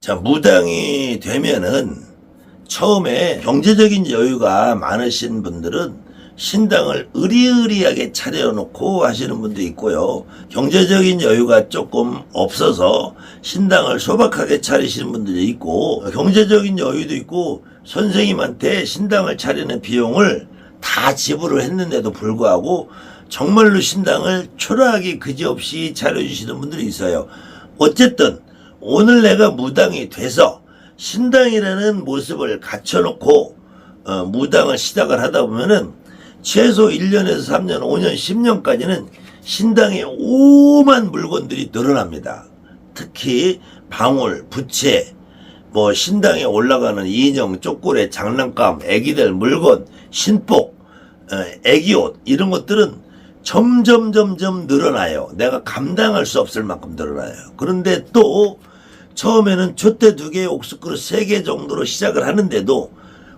자, 무당이 되면은 처음에 경제적인 여유가 많으신 분들은 신당을 의리의리하게 차려놓고 하시는 분도 있고요. 경제적인 여유가 조금 없어서 신당을 소박하게 차리시는 분들도 있고, 경제적인 여유도 있고 선생님한테 신당을 차리는 비용을 다 지불을 했는데도 불구하고 정말로 신당을 초라하게 그지없이 차려주시는 분들이 있어요. 어쨌든 오늘 내가 무당이 돼서 신당이라는 모습을 갖춰놓고 무당을 시작을 하다 보면은 최소 1년에서 3년, 5년, 10년까지는 신당에 오만 물건들이 늘어납니다. 특히 방울, 부채, 뭐 신당에 올라가는 인형, 쪼꼬레, 장난감, 애기들 물건, 신복, 애기옷 이런 것들은 점점 늘어나요. 내가 감당할 수 없을 만큼 늘어나요. 그런데 또 처음에는 촛대 2개, 옥수그릇 3개 정도로 시작을 하는데도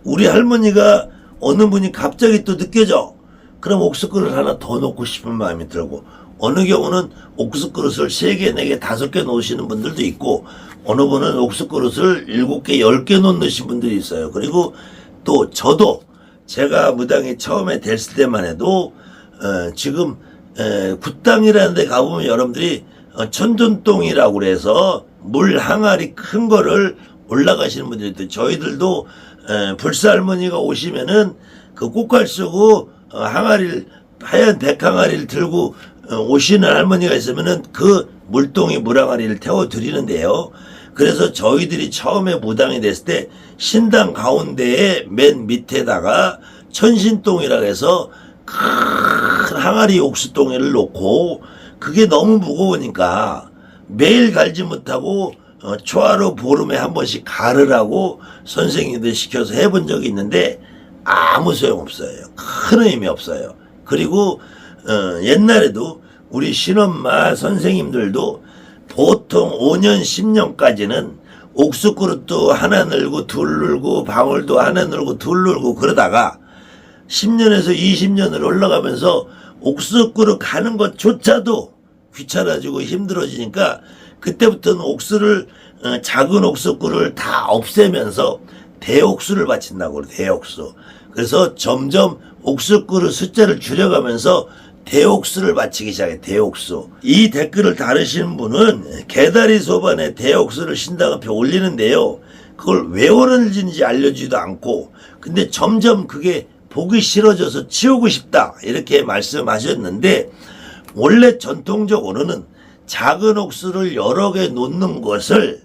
우리 할머니가 어느 분이 갑자기 또 느껴져. 그럼 옥수그릇 하나 더 놓고 싶은 마음이 들고, 어느 경우는 옥수그릇을 3개, 4개, 5개 놓으시는 분들도 있고, 어느 분은 옥수그릇을 7개, 10개 놓으신 분들이 있어요. 그리고 또 저도 제가 무당이 처음에 됐을 때만 해도 지금 굿당이라는 데 가보면 여러분들이 천존동이라고 그래서 물 항아리 큰 거를 올라가시는 분들이 있대요. 저희들도 불사할머니가 오시면은 그 꽃갈 쓰고 항아리를, 하얀 백항아리를 들고 오시는 할머니가 있으면은 그 물동이 물항아리를 태워 드리는데요. 그래서 저희들이 처음에 무당이 됐을 때 신당 가운데에 맨 밑에다가 천신동이라고 해서 큰 항아리 옥수동이를 놓고, 그게 너무 무거우니까 매일 갈지 못하고 초하루 보름에 한 번씩 가르라고 선생님들 시켜서 해본 적이 있는데 아무 소용없어요. 큰 의미 없어요. 그리고 옛날에도 우리 신엄마 선생님들도 보통 5년 10년까지는 옥수그릇도 하나 늘고 둘 늘고 방울도 하나 늘고 둘 늘고 그러다가 10년에서 20년을 올라가면서 옥수그릇 가는 것조차도 귀찮아지고 힘들어지니까 그때부터는 옥수를, 작은 옥수그릇을 다 없애면서 대옥수를 바친다고 그래요. 대옥수. 그래서 점점 옥수그릇 숫자를 줄여가면서 대옥수를 바치기 시작해. 대옥수. 이 댓글을 다루시는 분은 개다리 소반에 대옥수를 신당 앞에 올리는데요. 그걸 왜 오는지 알려주지도 않고, 근데 점점 그게 보기 싫어져서 치우고 싶다 이렇게 말씀하셨는데, 원래 전통적으로는 작은 옥수를 여러 개 놓는 것을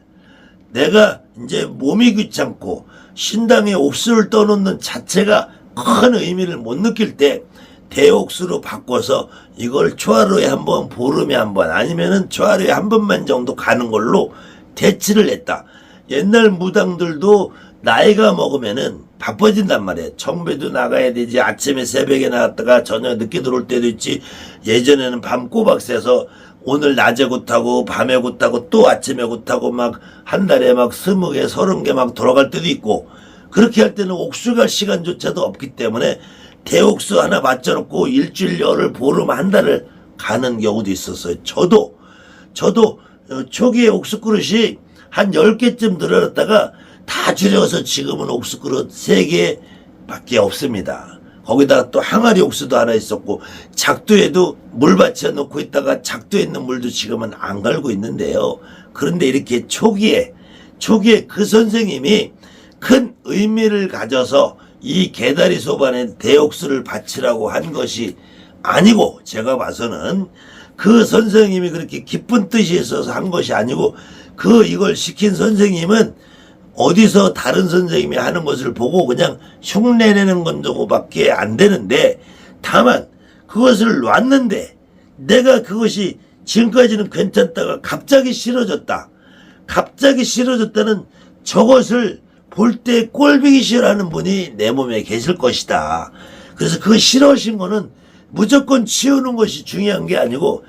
내가 이제 몸이 귀찮고 신당에 옥수를 떠놓는 자체가 큰 의미를 못 느낄 때 대옥수로 바꿔서 이걸 초하루에 한 번, 보름에 한 번, 아니면은 초하루에 한 번만 정도 가는 걸로 대치를 했다. 옛날 무당들도 나이가 먹으면은 바빠진단 말이에요. 청배도 나가야 되지. 아침에 새벽에 나갔다가 저녁 늦게 들어올 때도 있지. 예전에는 밤 꼬박 새서 오늘 낮에 굿하고 밤에 굿하고 또 아침에 굿하고 막 한 달에 막 20개, 30개 막 돌아갈 때도 있고, 그렇게 할 때는 옥수 갈 시간조차도 없기 때문에 대옥수 하나 맞춰놓고 일주일, 열흘, 보름, 한 달을 가는 경우도 있었어요. 저도 초기에 옥수 그릇이 한 10개쯤 늘어났다가 다 줄여서 지금은 옥수그릇 3개 밖에 없습니다. 거기다가 또 항아리 옥수도 하나 있었고, 작두에도 물 받쳐 놓고 있다가 작두에 있는 물도 지금은 안 갈고 있는데요. 그런데 이렇게 초기에 그 선생님이 큰 의미를 가져서 이 개다리 소반에 대옥수를 바치라고 한 것이 아니고, 제가 봐서는 그 선생님이 그렇게 기쁜 뜻이 있어서 한 것이 아니고, 이걸 시킨 선생님은 어디서 다른 선생님이 하는 것을 보고 그냥 흉내내는 건 정도밖에 안 되는데, 다만 그것을 놨는데 내가 그것이 지금까지는 괜찮다가 갑자기 싫어졌다. 갑자기 싫어졌다는 저것을 볼 때 꼴보기 싫어하는 분이 내 몸에 계실 것이다. 그래서 그 싫어하신 거는 무조건 치우는 것이 중요한 게 아니고,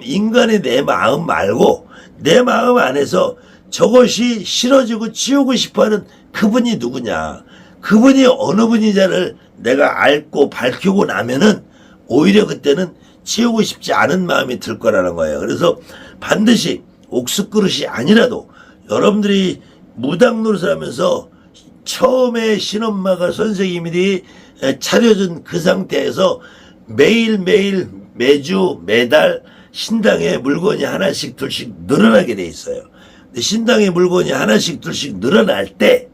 인간의 내 마음 말고 내 마음 안에서 저것이 싫어지고 치우고 싶어하는 그분이 누구냐, 그분이 어느 분이냐를 내가 알고 밝히고 나면은 오히려 그때는 치우고 싶지 않은 마음이 들 거라는 거예요. 그래서 반드시 옥수그릇이 아니라도 여러분들이 무당 노릇을 하면서 처음에 신엄마가 선생님들이 차려준 그 상태에서 매일매일 매주 매달 신당에 물건이 하나씩 둘씩 늘어나게 돼 있어요. 근데 신당에 물건이 하나씩 둘씩 늘어날 때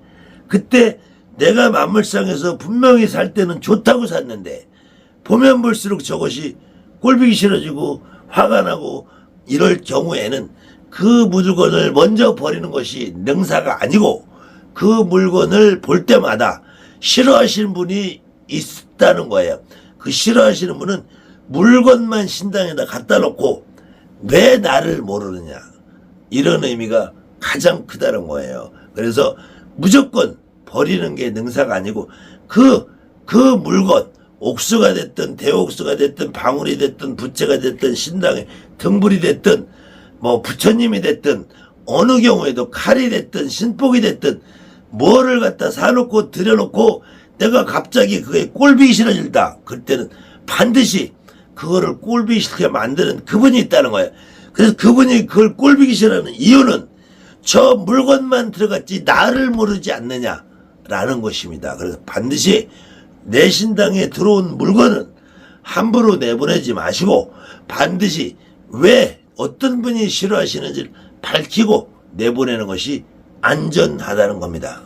그때 내가 만물상에서 분명히 살 때는 좋다고 샀는데 보면 볼수록 저것이 꼴보기 싫어지고 화가 나고 이럴 경우에는 그 물건을 먼저 버리는 것이 능사가 아니고 그 물건을 볼 때마다 싫어하시는 분이 있다는 거예요. 그 싫어하시는 분은 물건만 신당에다 갖다 놓고 왜 나를 모르느냐 이런 의미가 가장 크다는 거예요. 그래서 무조건 버리는 게 능사가 아니고 그 물건 옥수가 됐든 대옥수가 됐든 방울이 됐든 부채가 됐든 신당의 등불이 됐든 뭐 부처님이 됐든 어느 경우에도 칼이 됐든 신복이 됐든 뭐를 갖다 사놓고 들여놓고 내가 갑자기 그게 꼴보기 싫어질다. 그때는 반드시 그거를 꼴보기 싫게 만드는 그분이 있다는 거예요. 그래서 그분이 그걸 꼴보기 싫어하는 이유는 저 물건만 들어갔지 나를 모르지 않느냐라는 것입니다. 그래서 반드시 내 신당에 들어온 물건은 함부로 내보내지 마시고 반드시 왜 어떤 분이 싫어하시는지를 밝히고 내보내는 것이 안전하다는 겁니다.